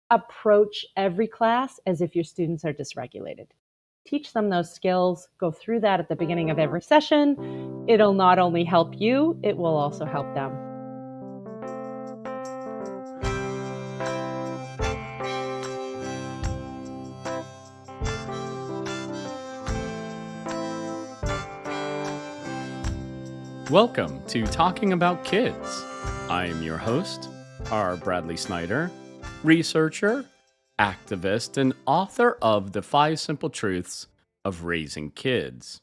approach every class as if your students are dysregulated. Teach them those skills, go through that at the beginning of every session. It'll not only help you, it will also help them. Welcome to Talking About Kids. I am your host, R. Bradley Snyder, researcher, activist, and author of The 5 Simple Truths of Raising Kids.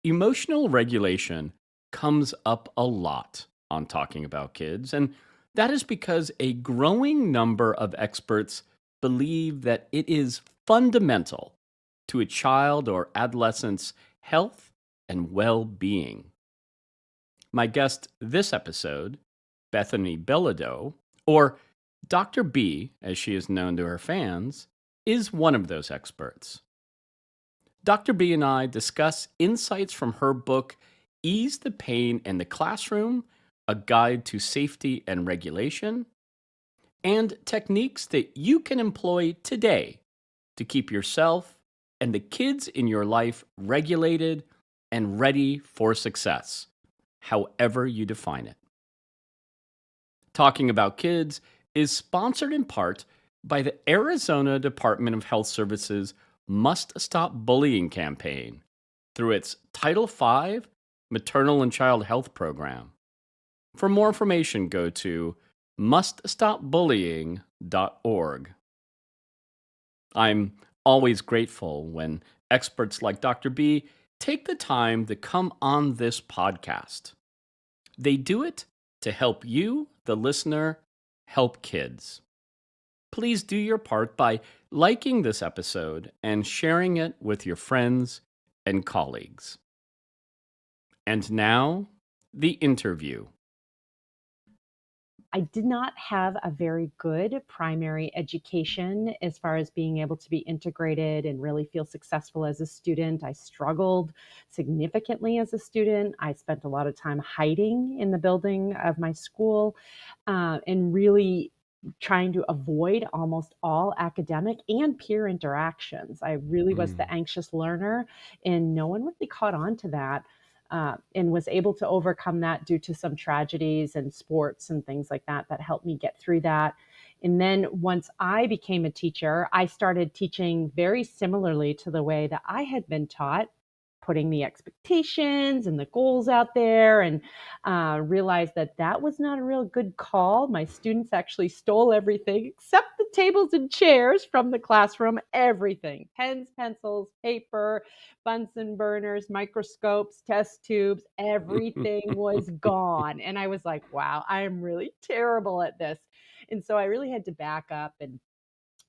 Emotional regulation comes up a lot on Talking About Kids, and that is because a growing number of experts believe that it is fundamental to a child or adolescent's health and well-being. My guest this episode, Bethany Bilodeau, or Dr. B, as she is known to her fans, is one of those experts. Dr. B and I discuss insights from her book, Ease the Pain in the Classroom, A Guide to Safety and Regulation, and techniques that you can employ today to keep yourself and the kids in your life regulated and ready for success, however you define it. Talking About Kids is sponsored in part by the Arizona Department of Health Services Must Stop Bullying campaign through its Title V Maternal and Child Health Program. For more information, go to muststopbullying.org. I'm always grateful when experts like Dr. B take the time to come on this podcast. They do it to help you, the listener, help kids. Please do your part by liking this episode and sharing it with your friends and colleagues. And now, the interview. I did not have a very good primary education as far as being able to be integrated and really feel successful as a student. I struggled significantly as a student. I spent a lot of time hiding in the building of my school and really trying to avoid almost all academic and peer interactions. I really was the anxious learner, and no one really caught on to that. And was able to overcome that due to some tragedies and sports and things like that that helped me get through that. And then once I became a teacher, I started teaching very similarly to the way that I had been taught, putting the expectations and the goals out there, and realized that that was not a real good call. My students actually stole everything except the tables and chairs from the classroom, everything: pens, pencils, paper, Bunsen burners, microscopes, test tubes, everything was gone. And I was like, wow, I am really terrible at this. And so I really had to back up and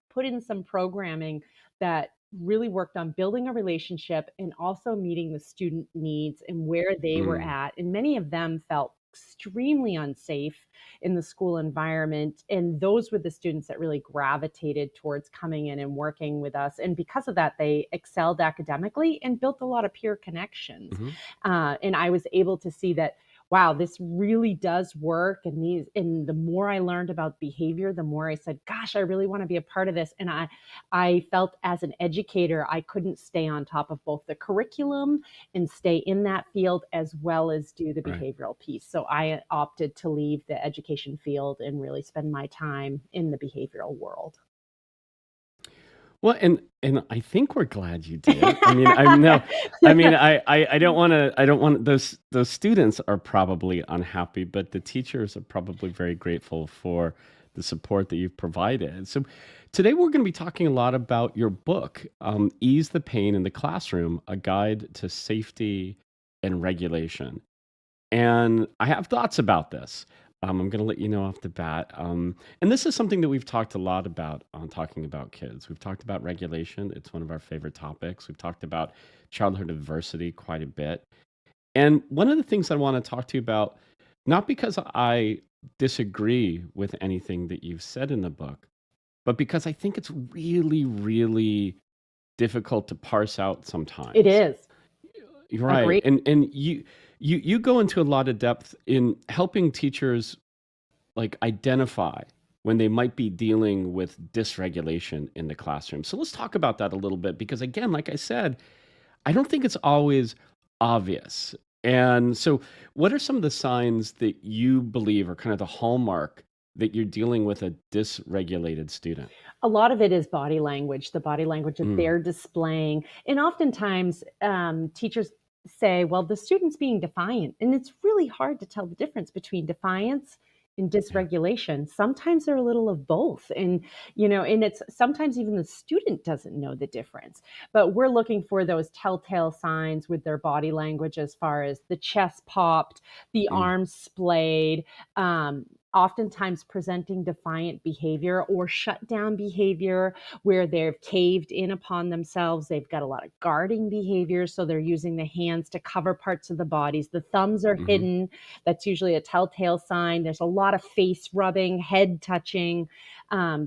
put in some programming that really worked on building a relationship and also meeting the student needs and where they were at. And many of them felt extremely unsafe in the school environment. And those were the students that really gravitated towards coming in and working with us. And because of that, they excelled academically and built a lot of peer connections. And I was able to see that, wow, this really does work. And the more I learned about behavior, the more I said, gosh, I really want to be a part of this. And I felt as an educator, I couldn't stay on top of both the curriculum and stay in that field as well as do the behavioral piece. So I opted to leave the education field and really spend my time in the behavioral world. Well, and I think we're glad you did. I mean, I don't want those students are probably unhappy, but the teachers are probably very grateful for the support that you've provided. So today we're going to be talking a lot about your book, Ease the Pain in the Classroom, A Guide to Safety and Regulation. And I have thoughts about this. I'm going to let you know off the bat. And this is something that we've talked a lot about on Talking About Kids. We've talked about regulation. It's one of our favorite topics. We've talked about childhood adversity quite a bit. And one of the things I want to talk to you about, not because I disagree with anything that you've said in the book, but because I think it's really, really difficult to parse out sometimes. It is. Right. Agreed. And you go into a lot of depth in helping teachers like identify when they might be dealing with dysregulation in the classroom. So let's talk about that a little bit because, again, like I said, I don't think it's always obvious. And so, what are some of the signs that you believe are kind of the hallmark that you're dealing with a dysregulated student? A lot of it is body language, the body language that Mm, they're displaying. And oftentimes, teachers say, well, the student's being defiant. And it's really hard to tell the difference between defiance and yeah. dysregulation. Sometimes they're a little of both. And it's sometimes even the student doesn't know the difference. But we're looking for those telltale signs with their body language as far as the chest popped, the Mm, arms splayed, um, oftentimes presenting defiant behavior or shut down behavior where they've caved in upon themselves. They've got a lot of guarding behavior. So they're using the hands to cover parts of the bodies. The thumbs are hmm. hidden. That's usually a telltale sign. There's a lot of face rubbing, head touching.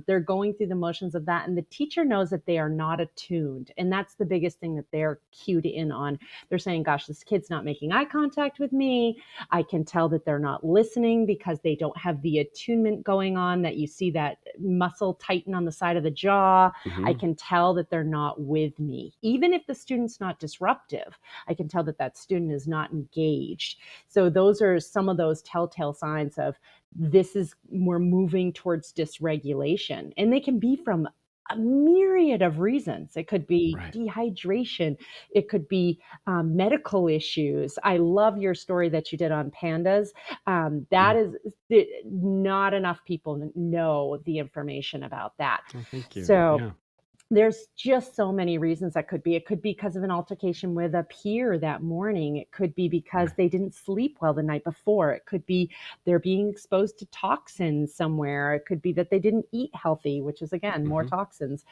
They're going through the motions of that. And the teacher knows that they are not attuned. And that's the biggest thing that they're cued in on. They're saying, gosh, this kid's not making eye contact with me. I can tell that they're not listening because they don't have the attunement going on, that you see that muscle tighten on the side of the jaw. I Hmm. can tell that they're not with me. Even if the student's not disruptive, I can tell that that student is not engaged. So those are some of those telltale signs of we're moving towards dysregulation. And they can be from a myriad of reasons. It could be Right. dehydration. It could be medical issues. I love your story that you did on pandas. That Mm. is not enough people know the information about that. Oh, thank you. So Yeah. there's just so many reasons that could be. It could be because of an altercation with a peer that morning. It could be because Right. they didn't sleep well the night before. It could be they're being exposed to toxins somewhere. It could be that they didn't eat healthy, which is again more Hmm. toxins.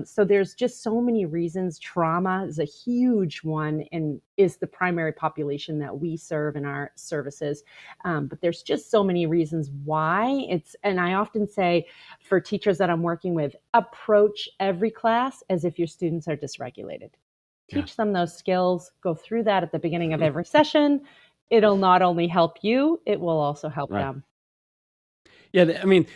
So there's just so many reasons. Trauma is a huge one and is the primary population that we serve in our services. But there's just so many reasons why it's. And I often say, for teachers that I'm working with, approach every class as if your students are dysregulated. Yeah. Teach them those skills, go through that at the beginning of every session. It'll not only help you, it will also help Right. them. Yeah. I mean,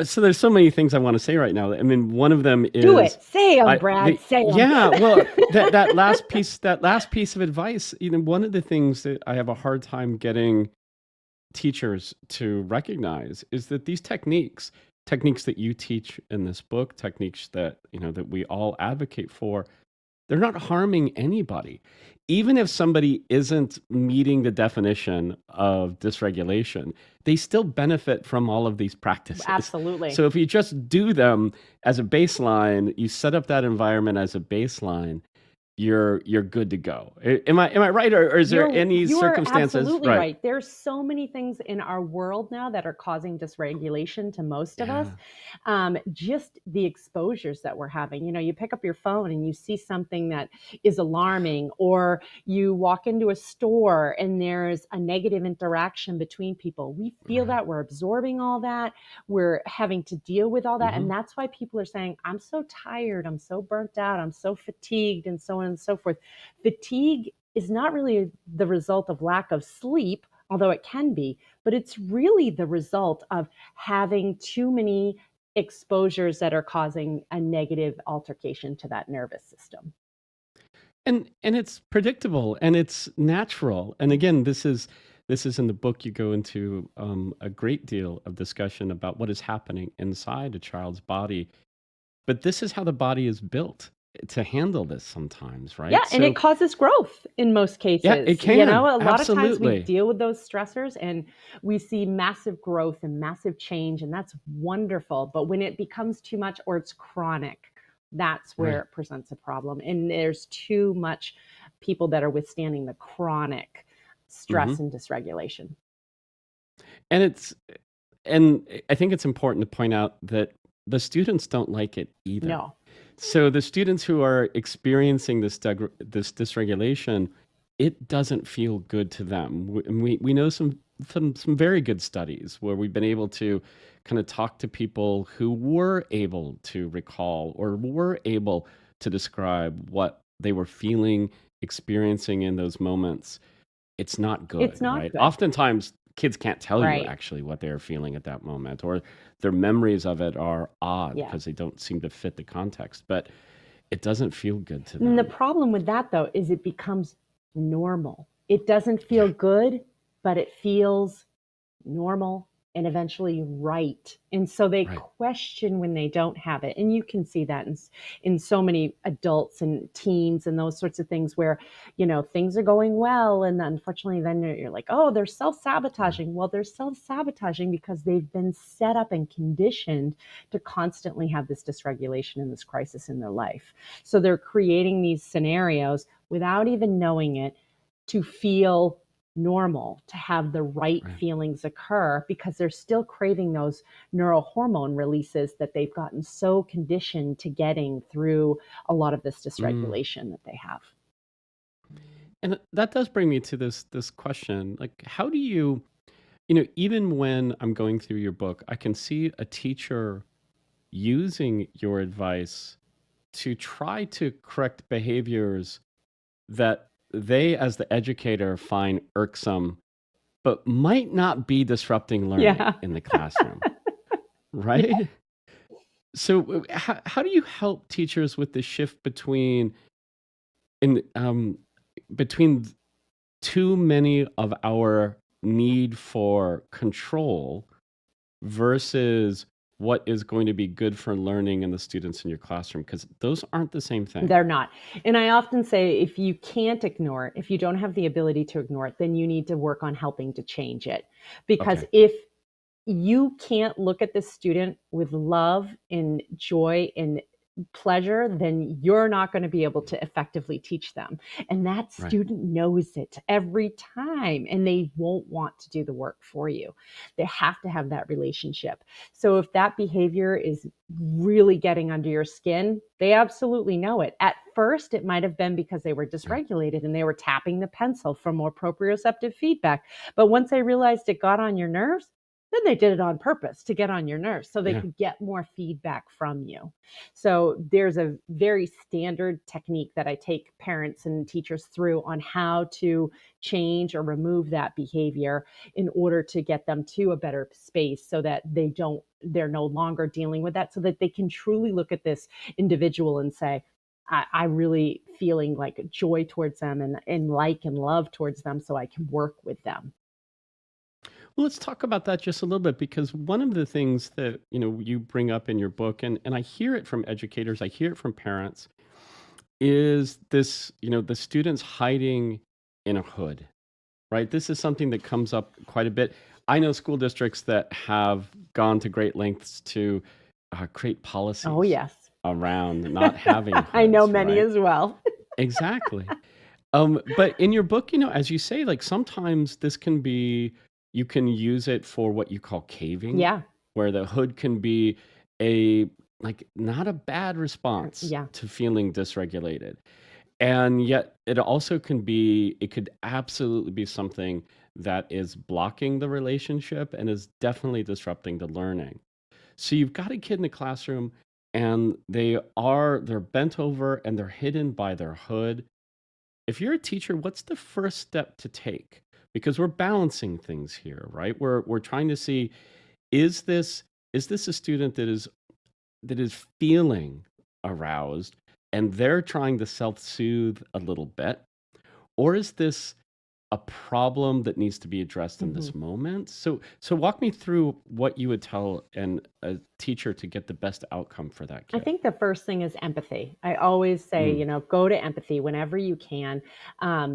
so there's so many things I want to say right now. I mean, one of them Do is, it. Say them, I Brad. the Say them. yeah. Well, that last piece of advice. One of the things that I have a hard time getting teachers to recognize is that these techniques that you teach in this book, techniques that that we all advocate for, they're not harming anybody. Even if somebody isn't meeting the definition of dysregulation, they still benefit from all of these practices. Absolutely. So if you just do them as a baseline, you set up that environment as a baseline, you're good to go. Am I right, or is there any You're circumstances? absolutely Right. right. There's so many things in our world now that are causing dysregulation to most of us. Yeah. Just the exposures that we're having. You pick up your phone and you see something that is alarming, or you walk into a store and there's a negative interaction between people. We feel Right. that we're absorbing all that. We're having to deal with all that. And Mhm. that's why people are saying, I'm so tired. I'm so burnt out. I'm so fatigued, and so on and so forth. Fatigue is not really the result of lack of sleep, although it can be, but it's really the result of having too many exposures that are causing a negative altercation to that nervous system. And it's predictable and it's natural. And again, this is in the book. You go into a great deal of discussion about what is happening inside a child's body. But this is how the body is built to handle this sometimes, Yeah, right? and it So causes growth in most yeah, it cases. can. A lot of times we Absolutely. deal with those stressors and we see massive growth and massive change, and that's wonderful. But when it becomes too much or it's chronic, that's where Right. it presents a problem. And there's too much people that are withstanding the chronic stress Hmm. and dysregulation. And I think it's important to point out that the students don't like it either. No. So the students who are experiencing this dysregulation, it doesn't feel good to them. We know some very good studies where we've been able to kind of talk to people who were able to recall or were able to describe what they were feeling, experiencing in those moments. It's not It's good, not right? good. Oftentimes kids can't tell you Right. actually what they're feeling at that moment, or their memories of it are odd Yeah. because they don't seem to fit the context, but it doesn't feel good to And the them. problem with that, though, is it becomes normal. It doesn't feel Yeah, good, but it feels normal and eventually right. And so they right. question when they don't have it. And you can see that in so many adults and teens and those sorts of things where, things are going well. And unfortunately, then you're like, oh, they're self Yeah. sabotaging. Well, they're self sabotaging because they've been set up and conditioned to constantly have this dysregulation and this crisis in their life. So they're creating these scenarios without even knowing it to feel normal, to have the right Right. feelings occur because they're still craving those neurohormone releases that they've gotten so conditioned to getting through a lot of this Mm. dysregulation that they have. And that does bring me to this question. Like, how do you, even when I'm going through your book, I can see a teacher using your advice to try to correct behaviors that they, as the educator, find irksome, but might not be disrupting learning Yeah. in the classroom, right? So, how do you help teachers with the shift in between too many of our need for control versus what is going to be good for learning and the students in your classroom? Because those aren't the same thing. They're not. And I often say if you can't ignore it, if you don't have the ability to ignore it, then you need to work on helping to change it. Because Okay. if you can't look at this student with love and joy and pleasure, then you're not going to be able to effectively teach them. And that Right. student knows it every time, and they won't want to do the work for you. They have to have that relationship. So if that behavior is really getting under your skin, they absolutely know it. At first, it might have been because they were Right. dysregulated and they were tapping the pencil for more proprioceptive feedback. But once they realized it got on your nerves, then they did it on purpose to get on your nerves so they Yeah. could get more feedback from you. So there's a very standard technique that I take parents and teachers through on how to change or remove that behavior in order to get them to a better space so that they're no longer dealing with that, so that they can truly look at this individual and say, I really feeling like joy towards them and like and love towards them so I can work with them. Well, let's talk about that just a little bit because one of the things that you bring up in your book, and I hear it from educators, I hear it from parents, is this the students hiding in a hood, right? This is something that comes up quite a bit. I know school districts that have gone to great lengths to create Oh, policies yes. around not having I know hoods, many right? as well. Exactly. But in your book, as you say, like sometimes this can be, you can use it for what you call caving, Yeah. where the hood can be a, like, not a bad response Yeah. to feeling dysregulated. And yet it could absolutely be something that is blocking the relationship and is definitely disrupting the learning. So you've got a kid in the classroom and they're bent over and they're hidden by their hood. If you're a teacher, what's the first step to take? Because we're balancing things here, right? We're trying to see, is this a student that is feeling aroused and they're trying to self-soothe a little bit, or is this a problem that needs to be addressed in Mhm. this moment? So walk me through what you would tell a teacher to get the best outcome for that I kid. think the first thing is empathy. I always say, Mm, go to empathy whenever you can.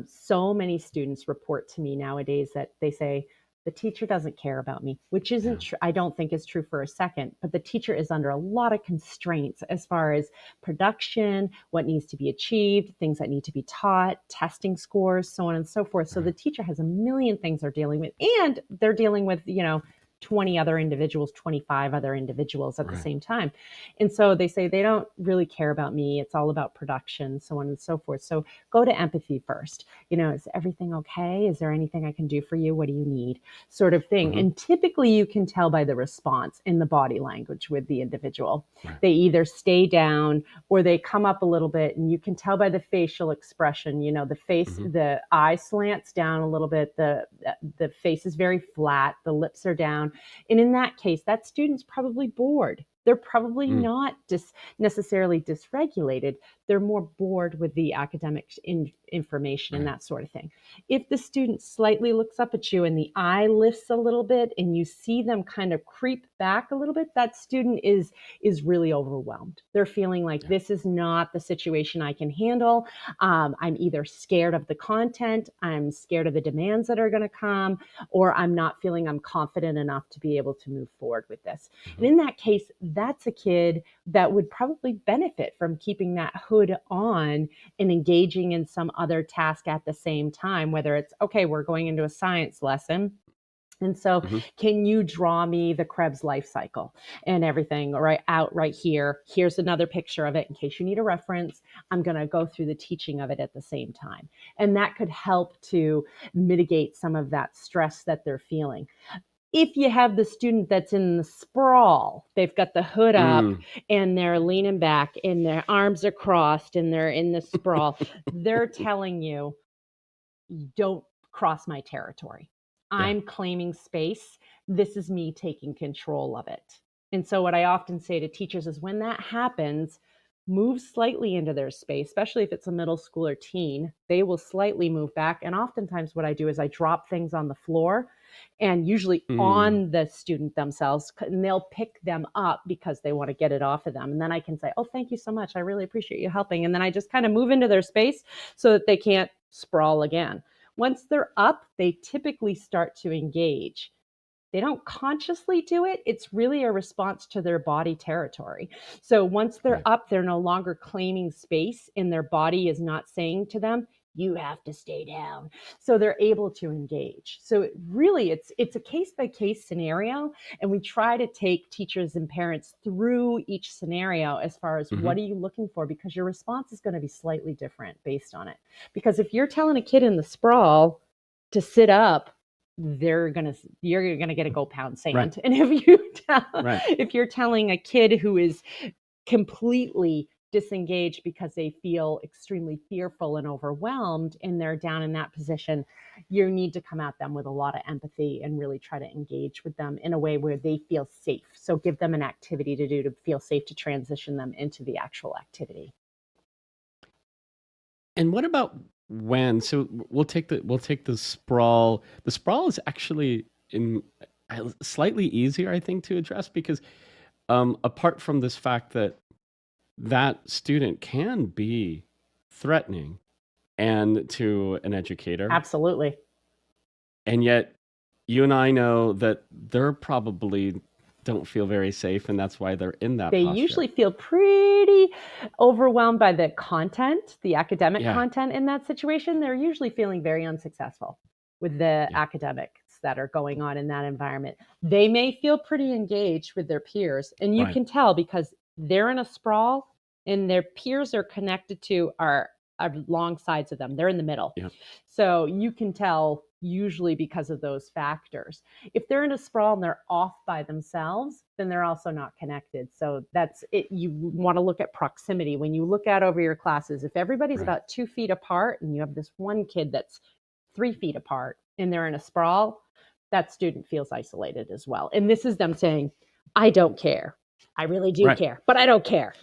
So many students report to me nowadays that they say, the teacher doesn't care about me, which isn't yeah, true. I don't think is true for a second, but the teacher is under a lot of constraints as far as production, what needs to be achieved, things that need to be taught, testing scores, so on and so forth. So the right, teacher has a million things they're dealing with, and they're dealing with, 20 other individuals, 25 other individuals at the Right. same time. And so they say they don't really care about me. It's all about production, so on and so forth. So go to empathy first. Is everything okay? Is there anything I can do for you? What do you need? Sort of thing. Hmm. And typically you can tell by the response in the body language with the individual. Right. They either stay down or they come up a little bit, and you can tell by the facial expression. Hmm. The eye slants down a little bit, the face is very flat, the lips are down. And in that case, that student's probably bored. They're probably Mm. not necessarily dysregulated. They're more bored with the academic information and Right. that sort of thing. If the student slightly looks up at you and the eye lifts a little bit and you see them kind of creep back a little bit, that student is really overwhelmed. They're feeling like Yeah. this is not the situation I can handle. I'm either scared of the content, I'm scared of the demands that are going to come, or I'm not feeling I'm confident enough to be able to move forward with this. And Hmm. in that case, that's a kid that would probably benefit from keeping that hood on and engaging in some other task at the same time, whether it's, okay, we're going into a science lesson. And so, Hmm. can you draw me the Krebs life cycle and everything right here? Here's another picture of it in case you need a reference. I'm going to go through the teaching of it at the same time. And that could help to mitigate some of that stress that they're feeling. If you have the student that's in the sprawl, they've got the hood up Mm. and they're leaning back and their arms are crossed and they're in the sprawl, they're telling you, don't cross my territory. Yeah. I'm claiming space. This is me taking control of it. And so, what I often say to teachers is when that happens, move slightly into their space, especially if it's a middle schooler teen. They will slightly move back. And oftentimes, what I do is I drop things on the floor and usually Mm. on the student themselves, and they'll pick them up because they want to get it off of them. And then I can say, oh, thank you so much. I really appreciate you helping. And then I just kind of move into their space so that they can't sprawl again. Once they're up, they typically start to engage. They don't consciously do it. It's really a response to their body territory. So once they're Right. up, they're no longer claiming space and their body is not saying to them, you have to stay down. So they're able to engage. So it's a case by case scenario, and we try to take teachers and parents through each scenario as far as Hmm. what are you looking for, because your response is going to be slightly different based on it. Because if you're telling a kid in the sprawl to sit up, you're gonna get a go pound Right. sand. And Right. if you're telling a kid who is completely disengaged because they feel extremely fearful and overwhelmed and they're down in that position, you need to come at them with a lot of empathy and really try to engage with them in a way where they feel safe. So give them an activity to do to feel safe to transition them into the actual activity. And what about when? So we'll take the sprawl. The sprawl is actually in slightly easier, I think, to address because apart from this fact that that student can be threatening and to an educator, Absolutely. and yet you and I know that they're probably don't feel very safe, and that's why they're in that They posture. usually feel pretty overwhelmed by the content, the academic Yeah. content in that situation. They're usually feeling very unsuccessful with the Yeah. academics that are going on in that environment. They may feel pretty engaged with their peers, and you Right. can tell because they're in a sprawl and their peers are connected to are long sides of them. They're in the middle. Yeah. So you can tell usually because of those factors. If they're in a sprawl and they're off by themselves, then they're also not connected. So that's it. You want to look at proximity. When you look out over your classes, if everybody's Right. about 2 feet apart and you have this one kid that's 3 feet apart and they're in a sprawl, that student feels isolated as well. And this is them saying, I don't care. I really do Right. care, but I don't care.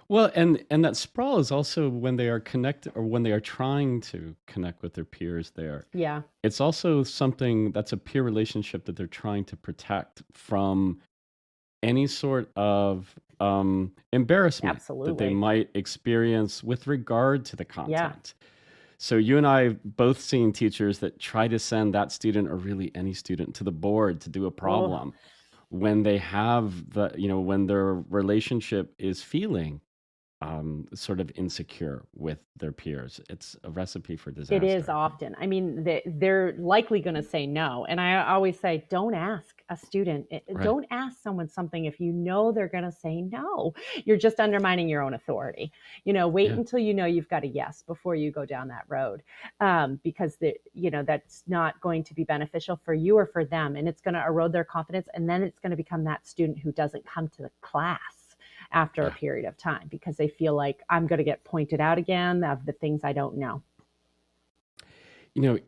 Well, and that sprawl is also when they are connected or when they are trying to connect with their peers there. Yeah, It's also something that's a peer relationship that they're trying to protect from any sort of embarrassment that they absolutely. might experience with regard to the Yeah. content. So you and I have both seen teachers that try to send that student or really any student to the board to do a Oh, problem when they have when their relationship is feeling sort of insecure with their peers. It's a recipe for It is disaster. often. I mean, they're likely going to say no. And I always say, don't ask a student, Right. don't ask someone something if you know they're going to say no. You're just undermining your own authority. Wait Yeah. until you know you've got a yes before you go down that road, because that's not going to be beneficial for you or for them, and it's going to erode their confidence. And then it's going to become that student who doesn't come to the class after a Yeah. period of time because they feel like I'm going to get pointed out again of the things I don't know.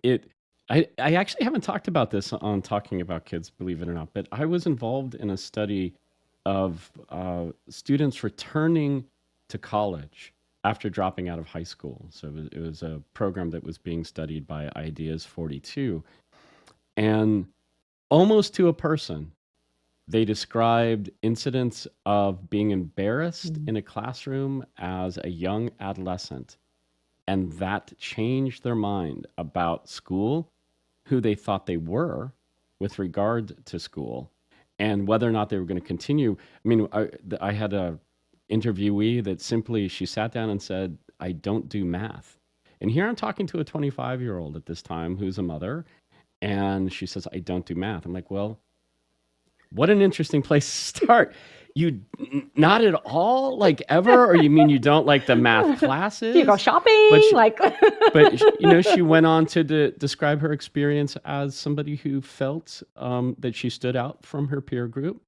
It I actually haven't talked about this on Talking About Kids, believe it or not, but I was involved in a study of students returning to college after dropping out of high school. So it was a program that was being studied by Ideas 42. And almost to a person, they described incidents of being embarrassed Mm. in a classroom as a young adolescent, and that changed their mind about school, who they thought they were with regard to school, and whether or not they were going to continue. I mean, I had a interviewee that simply she sat down and said, "I don't do math." And here I'm talking to a 25-year-old at this time who's a mother, and she says, "I don't do math." I'm like, "Well, what an interesting place to start. You not at all, like ever, or you mean you don't like the math Do you go classes?" But shopping? she, Like, she went on to describe her experience as somebody who felt that she stood out from her peer group,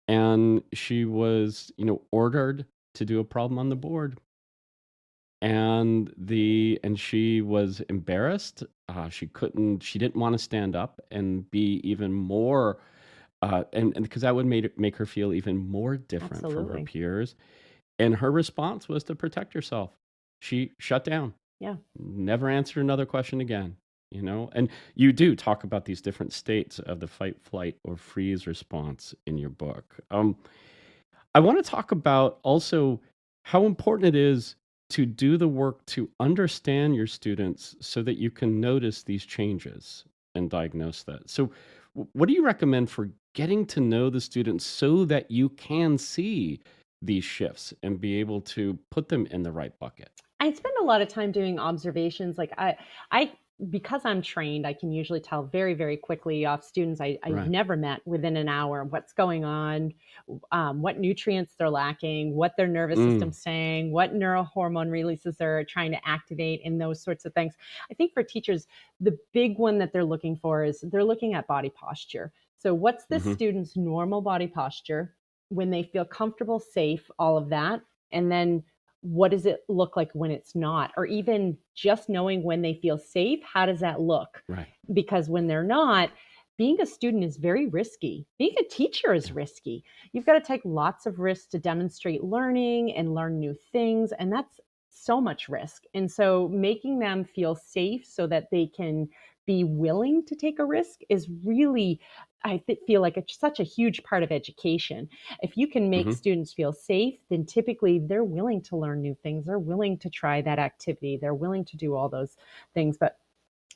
and she was, ordered to do a problem on the board, and she was embarrassed. She didn't want to stand up and be even more, and because that would make her feel even more different from her absolutely. peers. And her response was to protect herself. She shut down, Yeah. never answered another question again. And you do talk about these different states of the fight, flight, or freeze response in your book. I want to talk about also how important it is to do the work to understand your students so that you can notice these changes and diagnose that. So, what do you recommend for getting to know the students so that you can see these shifts and be able to put them in the right bucket? I spend a lot of time doing observations. Like I because I'm trained, I can usually tell very, very quickly off students I've Right. never met within an hour what's going on, what nutrients they're lacking, what their nervous Mm, system's saying, what neurohormone releases they're trying to activate, and those sorts of things. I think for teachers, the big one that they're looking for is they're looking at body posture. So, what's this hmm student's normal body posture when they feel comfortable, safe, all of that? And then what does it look like when it's not? Or even just knowing when they feel safe, how does that look? Right. Because when they're not, being a student is very risky. Being a teacher is Yeah. risky. You've got to take lots of risks to demonstrate learning and learn new things. And that's so much risk. And so making them feel safe so that they can be willing to take a risk is really, feel like it's such a huge part of education. If you can make hmm students feel safe, then typically they're willing to learn new things. They're willing to try that activity. They're willing to do all those things. But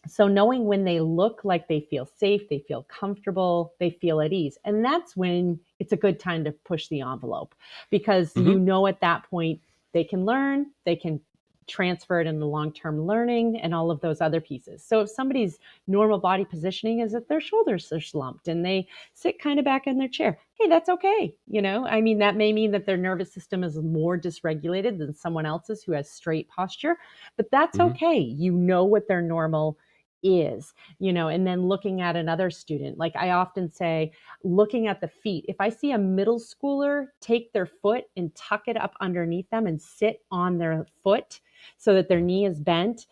so knowing when they look like they feel safe, they feel comfortable, they feel at ease. And that's when it's a good time to push the envelope because hmm at that point they can learn, they can transfer it into long-term learning and all of those other pieces. So if somebody's normal body positioning is that their shoulders are slumped and they sit kind of back in their chair, hey, that's okay. I mean, that may mean that their nervous system is more dysregulated than someone else's who has straight posture, but that's hmm okay. What their normal is, and then looking at another student. Like I often say, looking at the feet. If I see a middle schooler take their foot and tuck it up underneath them and sit on their foot so that their knee is bent,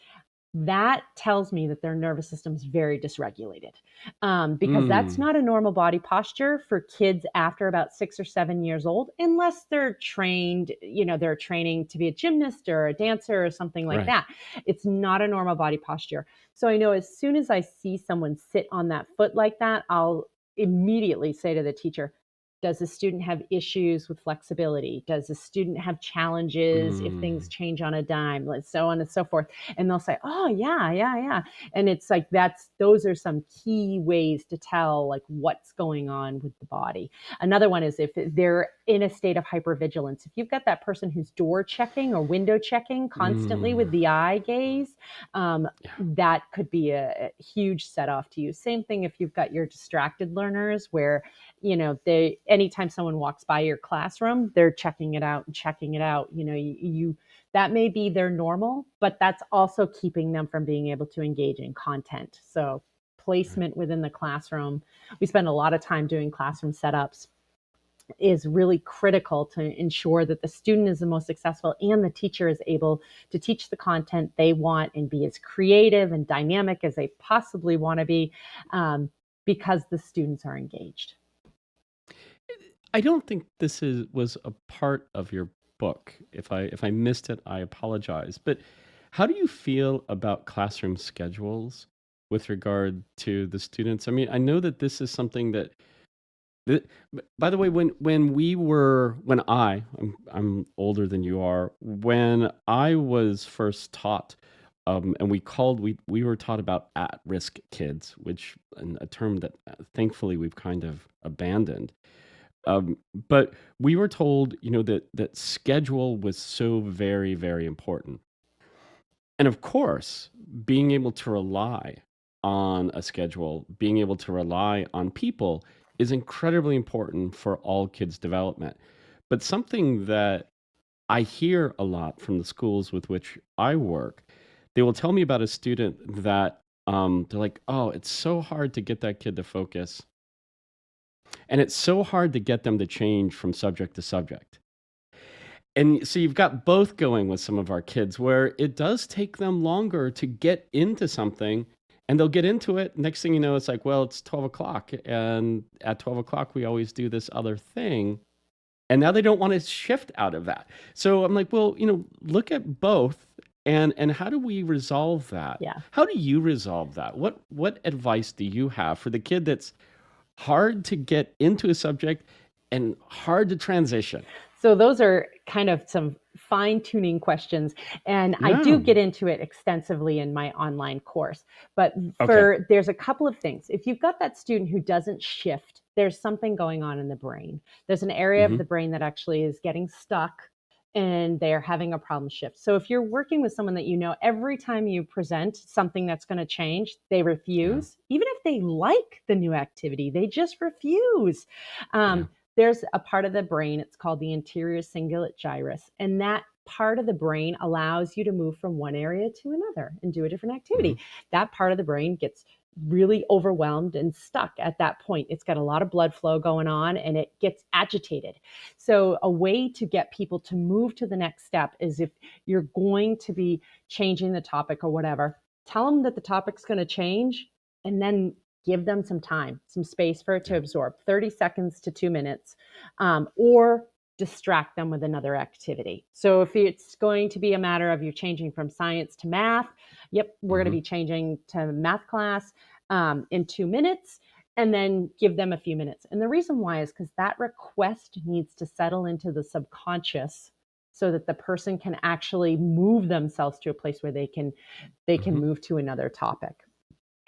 that tells me that their nervous system is very dysregulated, because that's Mm, not a normal body posture for kids after about 6 or 7 years old, unless they're trained, they're training to be a gymnast or a dancer or something like right. that. It's not a normal body posture. So I know as soon as I see someone sit on that foot like that, I'll immediately say to the teacher, Does the student have issues with flexibility? Does the student have challenges if things Mm, change on a dime, like so on and so forth? And they'll say, oh, yeah, yeah, yeah. And it's like those are some key ways to tell like what's going on with the body. Another one is if they're in a state of hypervigilance. If you've got that person who's door checking or window checking constantly with mm, the eye gaze, yeah. that could be a huge set off to you. Same thing if you've got your distracted learners where, they anytime someone walks by your classroom, they're checking it out and checking it out. You that may be their normal, but that's also keeping them from being able to engage in content. So Right. placement within the classroom. We spend a lot of time doing classroom setups is really critical to ensure that the student is the most successful and the teacher is able to teach the content they want and be as creative and dynamic as they possibly want to be, because the students are engaged. I don't think this is was a part of your book. If I missed it, I apologize. But how do you feel about classroom schedules with regard to the students? I mean, I know that this is something that by the way, I'm older than you are, when I was first taught, and we were taught about at-risk kids, which a term that thankfully we've kind of abandoned. But we were told, that schedule was so very, very important. And of course, being able to rely on a schedule, being able to rely on people is incredibly important for all kids' development. But something that I hear a lot from the schools with which I work, they will tell me about a student that they're like, oh, it's so hard to get that kid to focus. And it's so hard to get them to change from subject to subject. And so you've got both going with some of our kids where it does take them longer to get into something and they'll get into it. Next thing you know, it's like, well, it's 12 o'clock. And at 12 o'clock, we always do this other thing. And now they don't want to shift out of that. So I'm like, well, look at both. And how do we resolve that? Yeah. How do you resolve that? What advice do you have for the kid that's hard to get into a subject and hard to transition? So those are kind of some fine tuning questions. And I Yeah. do get into it extensively in my online course. But Okay. there's a couple of things. If you've got that student who doesn't shift, there's something going on in the brain. There's an area of Mhm. the brain that actually is getting stuck and they're having a problem shift. So if you're working with someone that every time you present something that's going to change, they Yeah. refuse, even if they like the new activity, they just refuse. Yeah. There's a part of the brain, it's called the anterior cingulate gyrus, and that part of the brain allows you to move from one area to another and do a different Mhm. activity. That part of the brain gets really overwhelmed and stuck at that point. It's got a lot of blood flow going on and it gets agitated. So, a way to get people to move to the next step is if you're going to be changing the topic or whatever, tell them that the topic's going to change and then give them some time, some space for it to Yeah. absorb 30 seconds to 2 minutes, or distract them with another activity. So if it's going to be a matter of you're changing from science to math, yep, we're going to Mhm. be changing to math class in 2 minutes, and then give them a few minutes. And the reason why is because that request needs to settle into the subconscious so that the person can actually move themselves to a place where they can Mhm. move to another topic.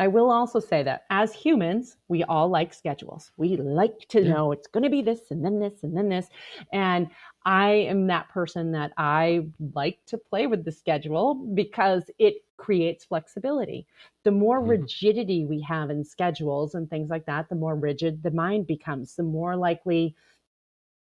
I will also say that as humans, we all like schedules. We like to Yeah. know it's going to be this and then this and then this. And I am that person that I like to play with the schedule because it creates flexibility. The more Mhm. rigidity we have in schedules and things like that, the more rigid the mind becomes, the more likely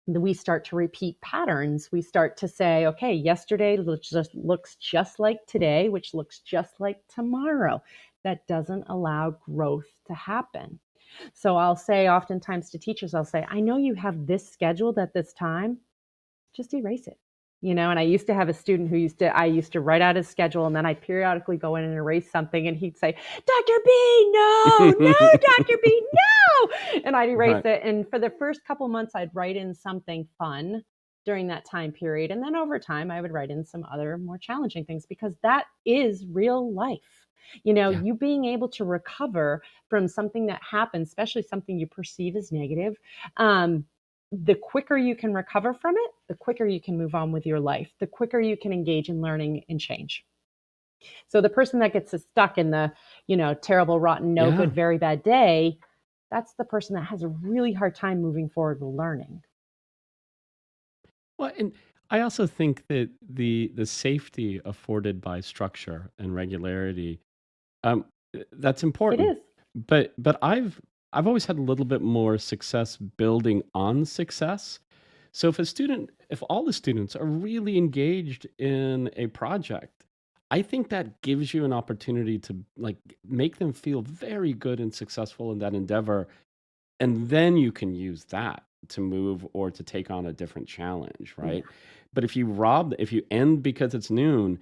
we start to repeat patterns. We start to say, okay, yesterday looks just like today, which looks just like tomorrow. That doesn't allow growth to happen. So I'll say oftentimes to teachers, I'll say, I know you have this scheduled at this time, just erase it. And I used to have a student I used to write out his schedule and then I'd periodically go in and erase something and he'd say, Dr. B, no, no, Dr. B, no. And I'd erase Right. it. And for the first couple months, I'd write in something fun during that time period. And then over time, I would write in some other more challenging things because that is real life. Yeah. You being able to recover from something that happens, especially something you perceive as negative, um, the quicker you can recover from it, the quicker you can move on with your life, the quicker you can engage in learning and change. So the person that gets stuck in the, terrible, rotten, no Yeah. good, very bad day, that's the person that has a really hard time moving forward with learning. Well, and I also think that the safety afforded by structure and regularity, um, that's It important. is. But I've always had a little bit more success building on success. So if all the students are really engaged in a project, I think that gives you an opportunity to like make them feel very good and successful in that endeavor, and then you can use that to move or to take on a different challenge, Yeah. right? But if you end because it's noon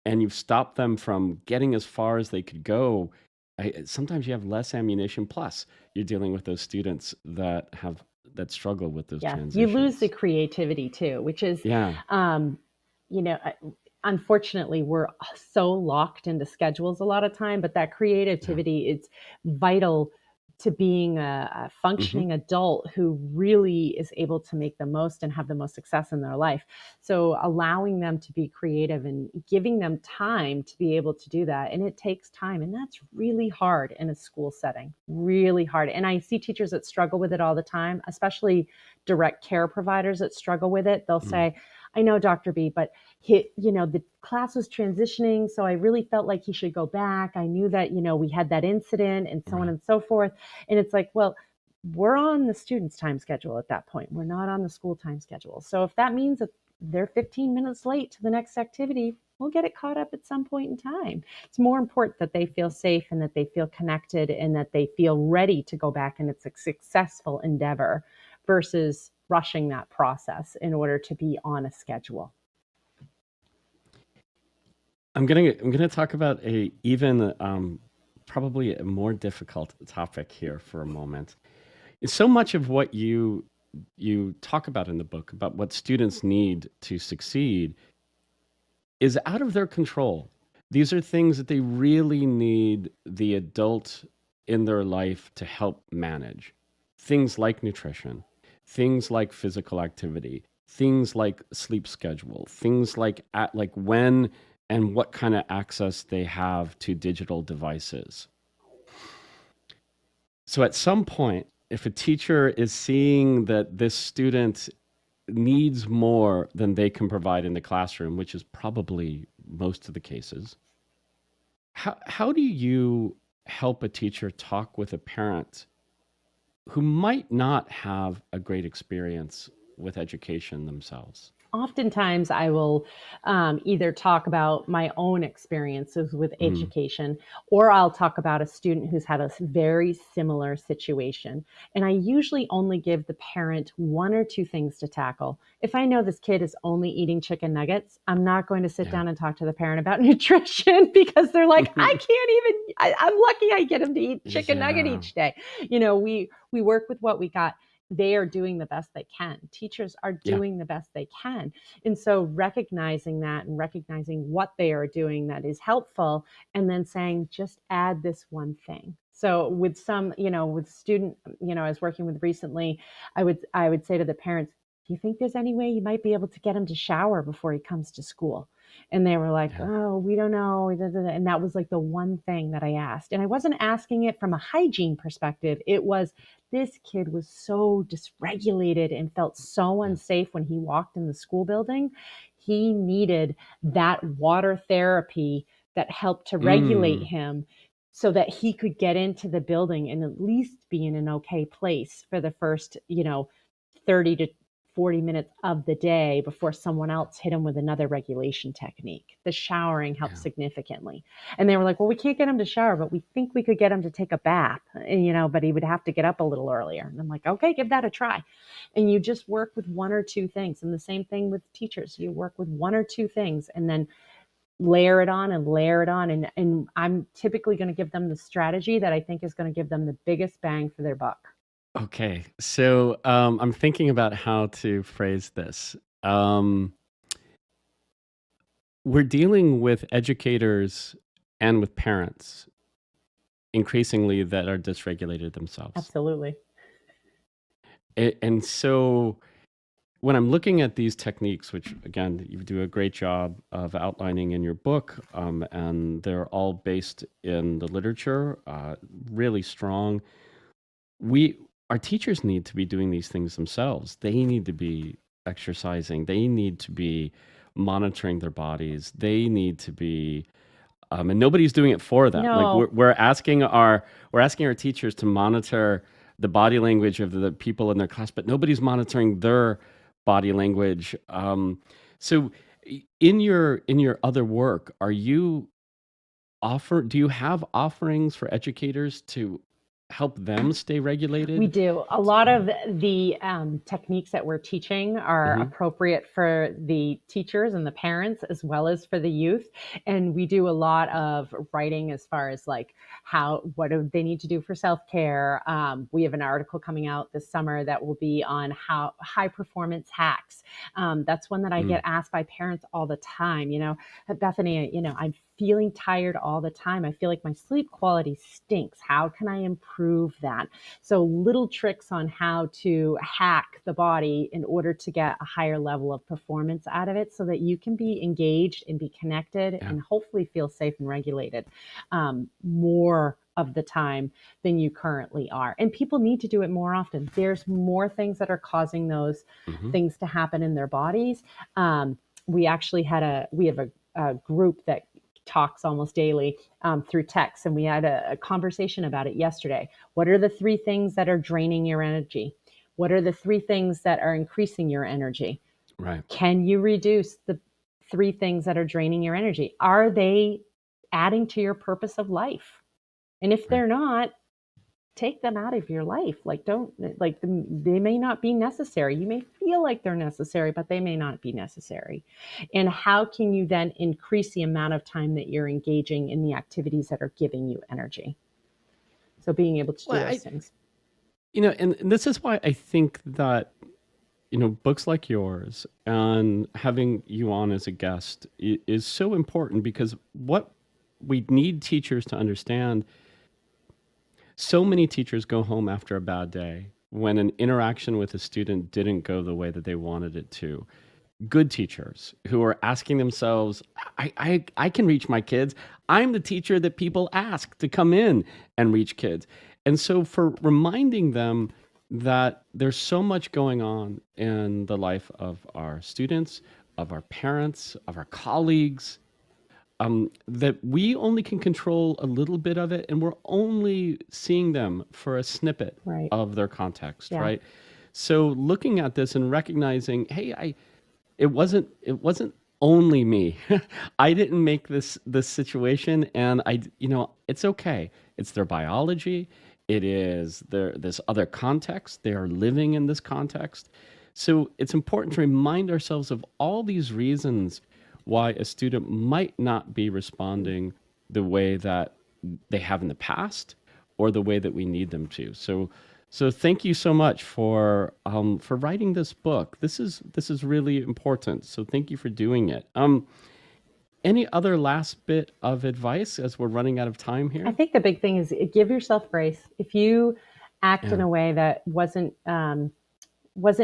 and you've stopped them from getting as far as they could go, sometimes you have less ammunition. Plus, you're dealing with those students that struggle with those Yeah, you lose the transitions. creativity too, which is, Yeah, um, you know, uh, unfortunately, we're so locked into schedules a lot of time, but that yeah. creativity is vital to being a Hmm. functioning adult who really is able to make the most and have the most success in their life. So allowing them to be creative and giving them time to be able to do that. And it takes time. And that's really hard in a school setting, really hard. And I see teachers that struggle with it all the time, especially direct care providers that struggle with it. They'll Mm, say, I know Dr. B, but the class was transitioning. So I really felt like he should go back. I knew that, we had that incident and so on right. and so forth. And it's like, well, we're on the student's time schedule at that point. We're not on the school time schedule. So if that means that they're 15 minutes late to the next activity, we'll get it caught up at some point in time. It's more important that they feel safe and that they feel connected and that they feel ready to go back and it's a successful endeavor versus rushing that process in order to be on a schedule. I'm gonna talk about a even probably a more difficult topic here for a moment. So much of what you talk about in the book about what students need to succeed is out of their control. These are things that they really need the adult in their life to help manage. Things like nutrition, things like physical activity, things like sleep schedule, things like when and what kind of access they have to digital devices. So at some point, if a teacher is seeing that this student needs more than they can provide in the classroom, which is probably most of the cases, how do you help a teacher talk with a parent who might not have a great experience with education themselves? Oftentimes I will either talk about my own experiences with Mm, education or I'll talk about a student who's had a very similar situation. And I usually only give the parent one or two things to tackle. If I know this kid is only eating chicken nuggets, I'm not going to sit yeah. down and talk to the parent about nutrition because they're like, I can't even, I'm lucky I get him to eat chicken nugget Yeah. each day. We work with what we got. They are doing the best they can. Teachers are Yeah. doing the best they can. And so recognizing that and recognizing what they are doing that is helpful, and then saying, just add this one thing. So with some, with student, I was working with recently, I would say to the parents, do you think there's any way you might be able to get him to shower before he comes to school? And they were like, Yeah. oh, we don't know. And that was like the one thing that I asked. And I wasn't asking it from a hygiene perspective. It was, this kid was so dysregulated and felt so Yeah. unsafe when he walked in the school building. He needed that water therapy that helped to regulate Mm, him so that he could get into the building and at least be in an okay place for the first, 30 to 40 minutes of the day before someone else hit him with another regulation technique. The showering helped yeah. significantly. And they were like, well, we can't get him to shower, but we think we could get him to take a bath, but he would have to get up a little earlier. And I'm like, okay, give that a try. And you just work with one or two things. And the same thing with teachers. You work with one or two things and then layer it on and layer it on. And I'm typically going to give them the strategy that I think is going to give them the biggest bang for their buck. Okay. So I'm thinking about how to phrase this. Um, we're dealing with educators and with parents increasingly that are dysregulated themselves. Absolutely. And so when I'm looking at these techniques, which again, you do a great job of outlining in your book, and they're all based in the literature, really strong. We, our teachers need to be doing these things themselves. They need to be exercising. They need to be monitoring their bodies. They need to be and nobody's doing it for them. Like No, we're asking our teachers to monitor the body language of the people in their class, but nobody's monitoring their body language. So, in your other work, are you offer? Do you have offerings for educators to help them stay we regulated? do. A lot of the techniques that we're teaching are Mm-hmm. appropriate for the teachers and the parents as well as for the youth. And we do a lot of writing as far as like what do they need to do for self care. We have an article coming out this summer that will be on how high performance hacks. That's one that I Mm, get asked by parents all the time. Bethany, I'm feeling tired all the time. I feel like my sleep quality stinks. How can I improve that? So, little tricks on how to hack the body in order to get a higher level of performance out of it so that you can be engaged and be connected yeah. and hopefully feel safe and regulated more of the time than you currently are. And people need to do it more often. There's more things that are causing those Mm-hmm. things to happen in their bodies. We actually we have a group that talks almost daily through text, and we had a conversation about it yesterday. What are the three things that are draining your energy? What are the three things that are increasing your energy? Right. Can you reduce the three things that are draining your energy? Are they adding to your purpose of life? And if Right. they're not, take them out of your life. Like, don't, like, they may not be necessary. You may feel like they're necessary, but they may not be necessary. And how can you then increase the amount of time that you're engaging in the activities that are giving you energy? So, being able to do Well, those things. and this is why I think that books like yours and having you on as a guest is so important because what we need teachers to understand, so many teachers go home after a bad day when an interaction with a student didn't go the way that they wanted it to. Good teachers who are asking themselves, I can reach my kids. I'm the teacher that people ask to come in and reach kids. And so, for reminding them that there's so much going on in the life of our students, of our parents, of our colleagues, that we only can control a little bit of it, and we're only seeing them for a snippet Right. of their context, Yeah. right? So, looking at this and recognizing, hey, it wasn't only me. I didn't make this situation, and it's okay. It's their biology. It is their this other context. They are living in this context. So it's important to remind ourselves of all these reasons why a student might not be responding the way that they have in the past or the way that we need them to. So thank you so much for writing this book. This is really important. So thank you for doing it. Any other last bit of advice as we're running out of time I here? think the big thing is give yourself grace. If you act in Yeah. a way that wasn't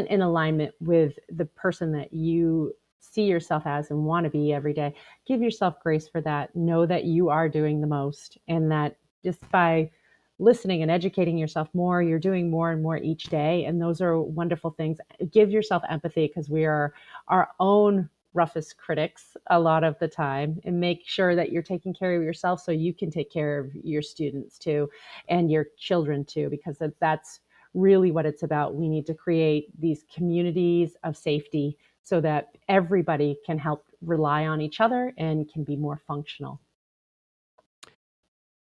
in alignment with the person that you see yourself as and want to be every day, give yourself grace for that. Know that you are doing the most, and that just by listening and educating yourself more, you're doing more and more each day. And those are wonderful things. Give yourself empathy because we are our own roughest critics a lot of the time, and make sure that you're taking care of yourself so you can take care of your students too and your children too, because that's really what it's about. We need to create these communities of safety so that everybody can help rely on each other and can be more functional.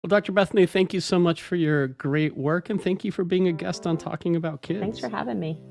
Well, Dr. Bethany, thank you so much for your great work and thank you for being a guest on Talking About Thanks for Kids. having me.